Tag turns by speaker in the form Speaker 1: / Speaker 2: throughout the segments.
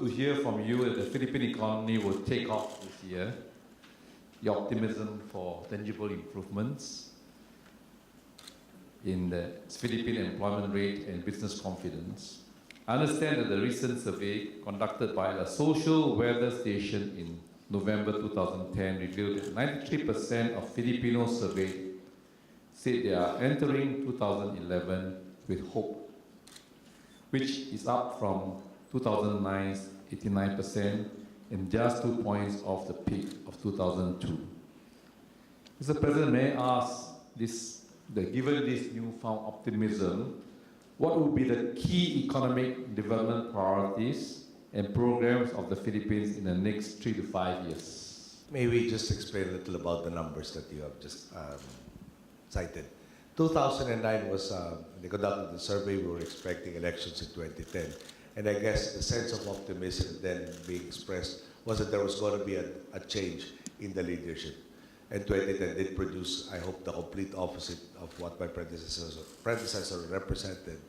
Speaker 1: to hear from you that the Philippine economy will take off this year. Your optimism for tangible improvements in the Philippine employment rate and business confidence. I understand that the recent survey conducted by the Social Weather Station in November 2010 revealed that 93% of Filipinos surveyed said they are entering 2011 with hope, which is up from 2009's 89% and just 2 points off the peak of 2002. Mr. President, may I ask given this newfound optimism, what would be the key economic development priorities and programs of the Philippines in the next 3 to 5 years?
Speaker 2: May we just explain a little about the numbers that you have just cited. 2009 was, they conducted the survey, we were expecting elections in 2010. And I guess the sense of optimism then being expressed was that there was going to be a change in the leadership. And 2010 did produce, I hope, the complete opposite of what my predecessor represented.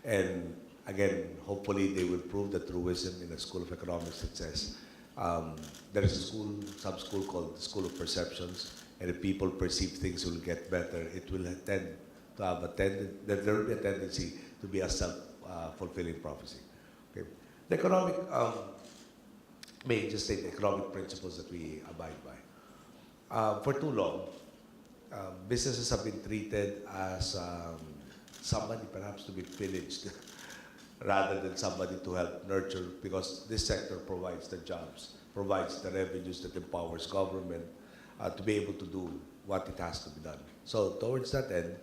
Speaker 2: And again, hopefully they will prove the truism in the School of Economics that says there is a sub-school called the School of Perceptions, and if people perceive things will get better, it will tend to have there will be a tendency to be a self-fulfilling prophecy. Okay. The economic, may just state the economic principles that we abide by. For too long, businesses have been treated as somebody perhaps to be pillaged rather than somebody to help nurture, because this sector provides the jobs, provides the revenues that empowers government to be able to do what it has to be done. So towards that end,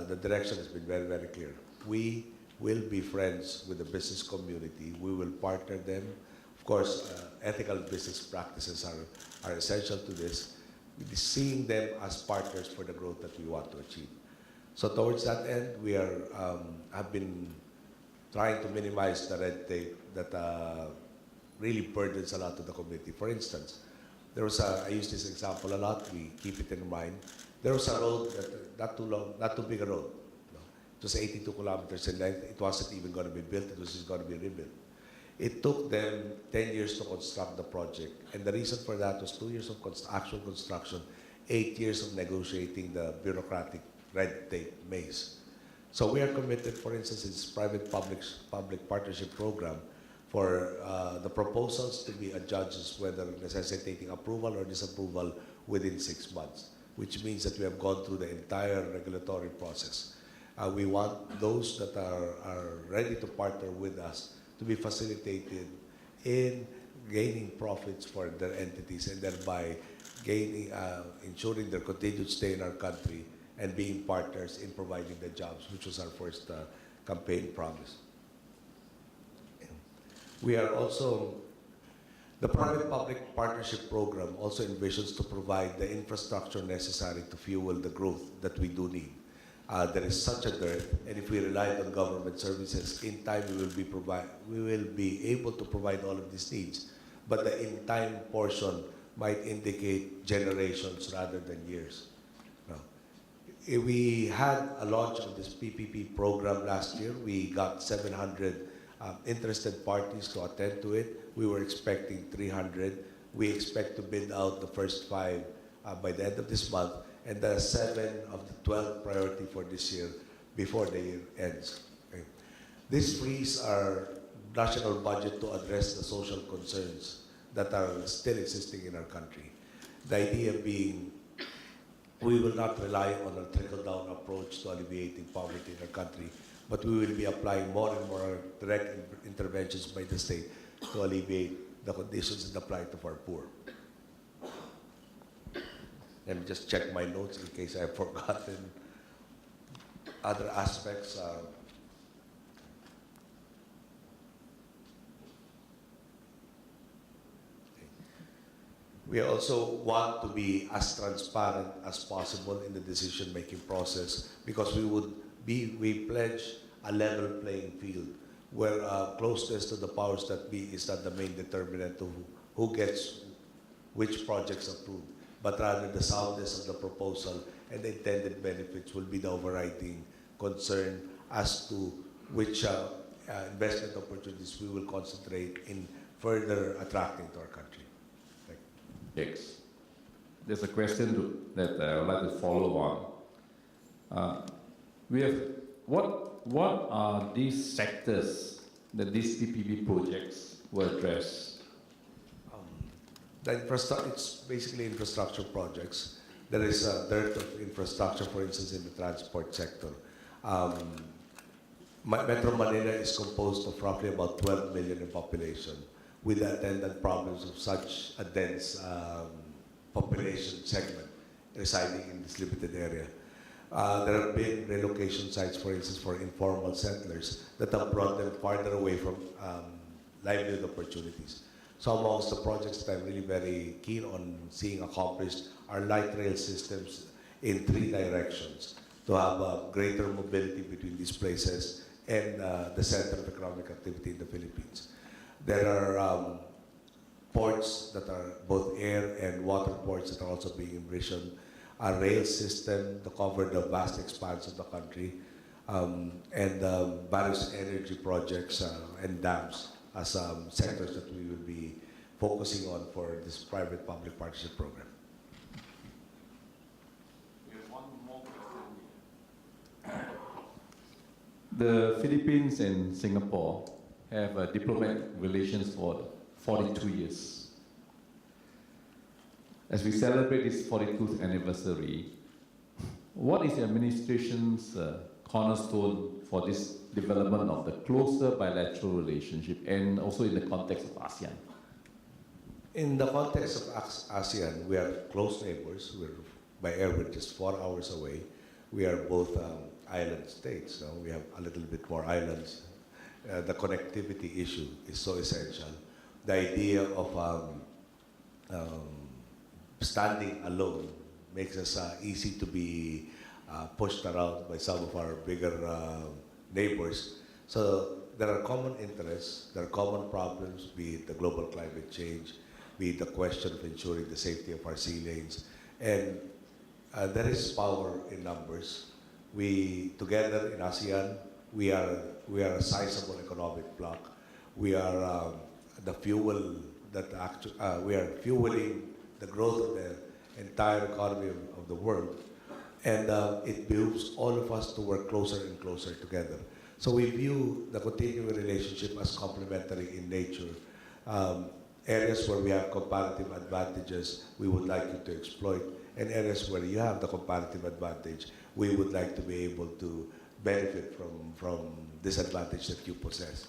Speaker 2: the direction has been very, very clear. We will be friends with the business community. We will partner them. Of course, ethical business practices are essential to this. Seeing them as partners for the growth that we want to achieve. So towards that end, we have been trying to minimize the red tape that really burdens a lot to the community. For instance, there was I use this example a lot. We keep it in mind. There was a road that not too big a road. No? It was 82 kilometers in length. It wasn't even going to be built. It was just going to be rebuilt. It took them 10 years to construct the project. And the reason for that was 2 years of actual construction, 8 years of negotiating the bureaucratic red tape maze. So we are committed, for instance, in this private-public partnership program for the proposals to be adjudged whether necessitating approval or disapproval within 6 months, which means that we have gone through the entire regulatory process. We want those that are ready to partner with us to be facilitated in gaining profits for their entities and thereby gaining, ensuring their continued stay in our country and being partners in providing the jobs, which was our first campaign promise. We are also, the private-public partnership program also envisions to provide the infrastructure necessary to fuel the growth that we do need. There is such a dearth, and if we rely on government services, in time we will be able to provide all of these needs. But the in time portion might indicate generations rather than years. Now, we had a launch of this PPP program last year. We got 700 interested parties to attend to it. We were expecting 300. We expect to bid out the first 5 by the end of this month, and the 7 of the 12 priority for this year before the year ends. Okay. This frees our national budget to address the social concerns that are still existing in our country. The idea being, we will not rely on a trickle-down approach to alleviating poverty in our country, but we will be applying more and more direct interventions by the state to alleviate the conditions and the plight of our poor. Let me just check my notes in case I've forgotten other aspects. We also want to be as transparent as possible in the decision-making process because we pledge a level playing field where closeness to the powers that be is not the main determinant to who gets which projects approved, but rather the soundness of the proposal and the intended benefits will be the overriding concern as to which investment opportunities we will concentrate in further attracting to our country.
Speaker 1: Yes. There's a question that I would like to follow on. We have what are these sectors that these TPV projects will address?
Speaker 2: It's basically infrastructure projects. There is a dearth of infrastructure, for instance, in the transport sector. Metro Manila is composed of roughly about 12 million in population, with the attendant problems of such a dense population segment residing in this limited area. There have been relocation sites, for instance, for informal settlers that have brought them farther away from livelihood opportunities. So amongst the projects that I'm really very keen on seeing accomplished are light rail systems in 3 directions to have greater mobility between these places and the center of economic activity in the Philippines. There are ports that are both air and water ports that are also being envisioned, a rail system to cover the vast expanse of the country, and various energy projects and dams as sectors that we will be focusing on for this private-public partnership program.
Speaker 1: We have one more question. The Philippines and Singapore have diplomatic relations for 42 years. As we celebrate this 42th anniversary, what is the administration's cornerstone for this development of the closer bilateral relationship and also in the context of ASEAN?
Speaker 2: In the context of ASEAN, we are close neighbors. By air, we're just 4 hours away. We are both island states. So we have a little bit more islands. The connectivity issue is so essential. The idea of standing alone makes us easy to be pushed around by some of our bigger neighbors. So there are common interests, there are common problems, be it the global climate change, be it the question of ensuring the safety of our sea lanes. And there is power in numbers. We, together in ASEAN, we are a sizable economic bloc. We are the fuel that we are fueling the growth of the entire economy of the world. And it behooves all of us to work closer and closer together. So we view the continuing relationship as complementary in nature. Areas where we have comparative advantages, we would like you to exploit. And areas where you have the comparative advantage, we would like to be able to benefit from this advantage that you possess.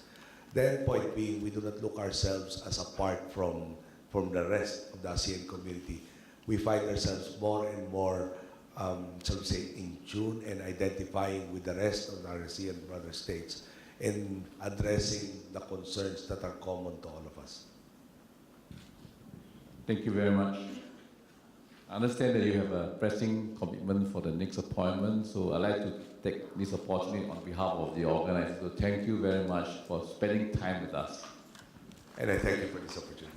Speaker 2: The end point being, we do not look ourselves as apart from the rest of the ASEAN community. We find ourselves more and more, shall we say, in tune and identifying with the rest of our ASEAN brother states in addressing the concerns that are common to all of us.
Speaker 1: Thank you very much. I understand that you have a pressing commitment for the next appointment, so I'd like to take this opportunity on behalf of the organizer to thank you very much for spending time with us.
Speaker 2: And I thank you for this opportunity.